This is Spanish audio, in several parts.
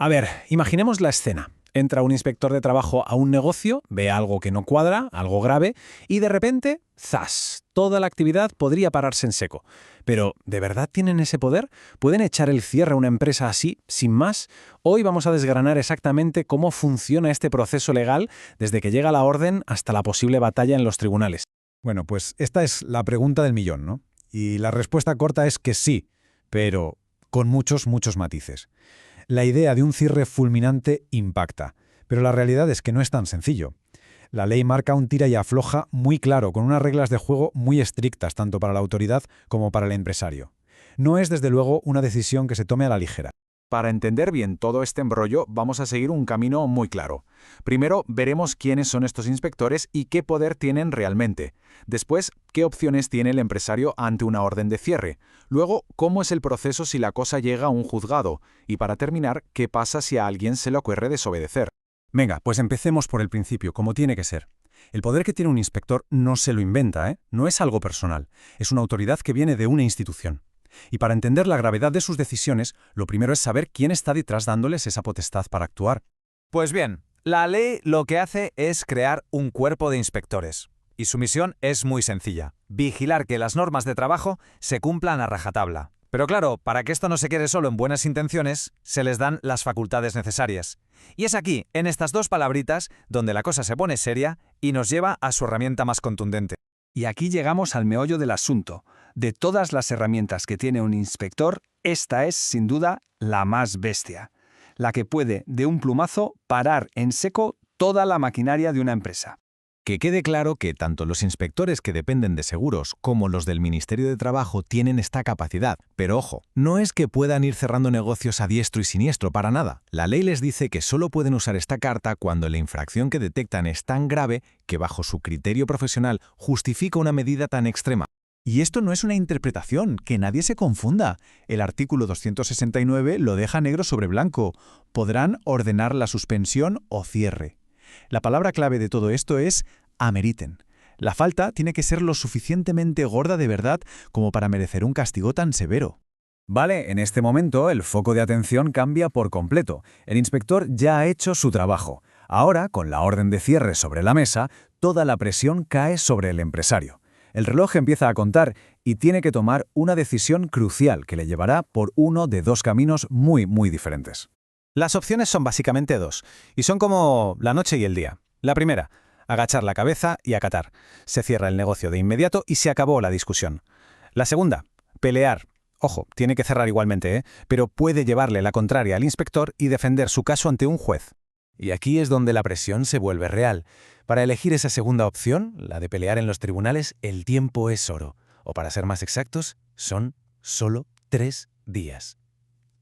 A ver, imaginemos la escena. Entra un inspector de trabajo a un negocio, ve algo que no cuadra, algo grave, y de repente, ¡zas! Toda la actividad podría pararse en seco. Pero, ¿de verdad tienen ese poder? ¿Pueden echar el cierre a una empresa así, sin más? Hoy vamos a desgranar exactamente cómo funciona este proceso legal desde que llega la orden hasta la posible batalla en los tribunales. Bueno, pues esta es la pregunta del millón, ¿no? Y la respuesta corta es que sí, pero con muchos matices. La idea de un cierre fulminante impacta, pero la realidad es que no es tan sencillo. La ley marca un tira y afloja muy claro, con unas reglas de juego muy estrictas tanto para la autoridad como para el empresario. No es, desde luego, una decisión que se tome a la ligera. Para entender bien todo este embrollo, vamos a seguir un camino muy claro. Primero, veremos quiénes son estos inspectores y qué poder tienen realmente. Después, qué opciones tiene el empresario ante una orden de cierre. Luego, cómo es el proceso si la cosa llega a un juzgado. Y para terminar, qué pasa si a alguien se le ocurre desobedecer. Venga, pues empecemos por el principio, como tiene que ser. El poder que tiene un inspector no se lo inventa, ¿eh? No es algo personal. Es una autoridad que viene de una institución. Y para entender la gravedad de sus decisiones, lo primero es saber quién está detrás dándoles esa potestad para actuar. Pues bien, la ley lo que hace es crear un cuerpo de inspectores. Y su misión es muy sencilla: vigilar que las normas de trabajo se cumplan a rajatabla. Pero claro, para que esto no se quede solo en buenas intenciones, se les dan las facultades necesarias. Y es aquí, en estas dos palabritas, donde la cosa se pone seria y nos lleva a su herramienta más contundente. Y aquí llegamos al meollo del asunto. De todas las herramientas que tiene un inspector, esta es, sin duda, la más bestia. La que puede, de un plumazo, parar en seco toda la maquinaria de una empresa. Que quede claro que tanto los inspectores que dependen de seguros como los del Ministerio de Trabajo tienen esta capacidad. Pero ojo, no es que puedan ir cerrando negocios a diestro y siniestro, para nada. La ley les dice que solo pueden usar esta carta cuando la infracción que detectan es tan grave que bajo su criterio profesional justifica una medida tan extrema. Y esto no es una interpretación, que nadie se confunda. El artículo 269 lo deja negro sobre blanco. Podrán ordenar la suspensión o cierre. La palabra clave de todo esto es ameriten. La falta tiene que ser lo suficientemente gorda de verdad como para merecer un castigo tan severo. Vale, en este momento el foco de atención cambia por completo. El inspector ya ha hecho su trabajo. Ahora, con la orden de cierre sobre la mesa, toda la presión cae sobre el empresario. El reloj empieza a contar y tiene que tomar una decisión crucial que le llevará por uno de dos caminos muy diferentes. Las opciones son básicamente dos, y son como la noche y el día. La primera, agachar la cabeza y acatar. Se cierra el negocio de inmediato y se acabó la discusión. La segunda, pelear. Ojo, tiene que cerrar igualmente, pero puede llevarle la contraria al inspector y defender su caso ante un juez. Y aquí es donde la presión se vuelve real. Para elegir esa segunda opción, la de pelear en los tribunales, el tiempo es oro. O para ser más exactos, son solo 3 días.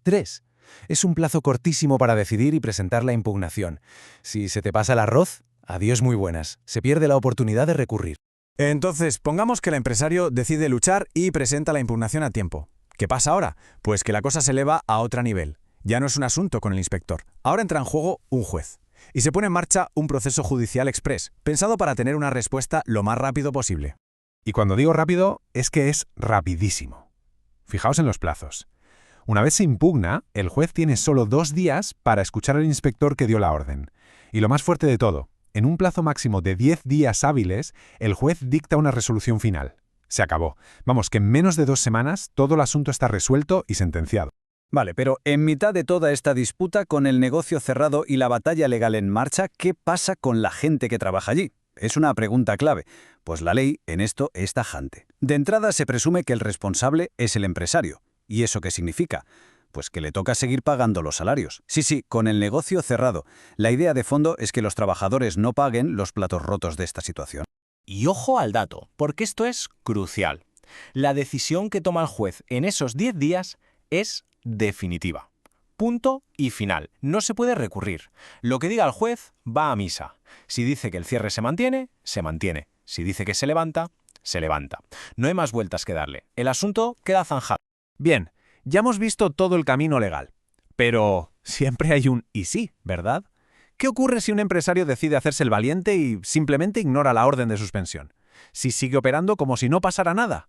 3. Es un plazo cortísimo para decidir y presentar la impugnación. Si se te pasa el arroz, adiós muy buenas. Se pierde la oportunidad de recurrir. Entonces, pongamos que el empresario decide luchar y presenta la impugnación a tiempo. ¿Qué pasa ahora? Pues que la cosa se eleva a otro nivel. Ya no es un asunto con el inspector. Ahora entra en juego un juez. Y se pone en marcha un proceso judicial express, pensado para tener una respuesta lo más rápido posible. Y cuando digo rápido, es que es rapidísimo. Fijaos en los plazos. Una vez se impugna, el juez tiene solo 2 días para escuchar al inspector que dio la orden. Y lo más fuerte de todo, en un plazo máximo de 10 días hábiles, el juez dicta una resolución final. Se acabó. Vamos, que en menos de 2 semanas todo el asunto está resuelto y sentenciado. Vale, pero en mitad de toda esta disputa, con el negocio cerrado y la batalla legal en marcha, ¿qué pasa con la gente que trabaja allí? Es una pregunta clave, pues la ley en esto es tajante. De entrada se presume que el responsable es el empresario. ¿Y eso qué significa? Pues que le toca seguir pagando los salarios. Sí, con el negocio cerrado. La idea de fondo es que los trabajadores no paguen los platos rotos de esta situación. Y ojo al dato, porque esto es crucial. La decisión que toma el juez en esos 10 días es definitiva. Punto y final. No se puede recurrir. Lo que diga el juez va a misa. Si dice que el cierre se mantiene, se mantiene. Si dice que se levanta, se levanta. No hay más vueltas que darle. El asunto queda zanjado. Bien, ya hemos visto todo el camino legal. Pero siempre hay un y sí, ¿verdad? ¿Qué ocurre si un empresario decide hacerse el valiente y simplemente ignora la orden de suspensión? Si sigue operando como si no pasara nada.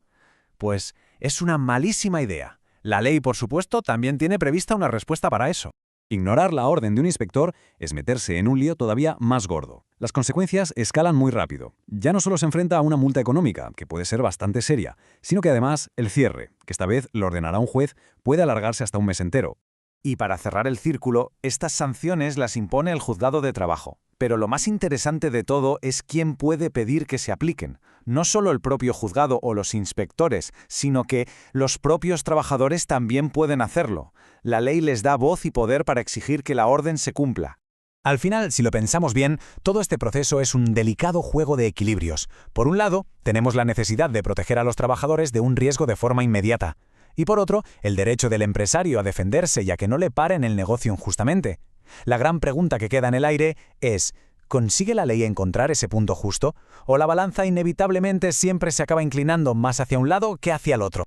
Pues es una malísima idea. La ley, por supuesto, también tiene prevista una respuesta para eso. Ignorar la orden de un inspector es meterse en un lío todavía más gordo. Las consecuencias escalan muy rápido. Ya no solo se enfrenta a una multa económica, que puede ser bastante seria, sino que además el cierre, que esta vez lo ordenará un juez, puede alargarse hasta un mes entero. Y para cerrar el círculo, estas sanciones las impone el juzgado de trabajo. Pero lo más interesante de todo es quién puede pedir que se apliquen. No solo el propio juzgado o los inspectores, sino que los propios trabajadores también pueden hacerlo. La ley les da voz y poder para exigir que la orden se cumpla. Al final, si lo pensamos bien, todo este proceso es un delicado juego de equilibrios. Por un lado, tenemos la necesidad de proteger a los trabajadores de un riesgo de forma inmediata. Y por otro, el derecho del empresario a defenderse y a que no le paren el negocio injustamente. La gran pregunta que queda en el aire es, ¿consigue la ley encontrar ese punto justo? ¿O la balanza inevitablemente siempre se acaba inclinando más hacia un lado que hacia el otro?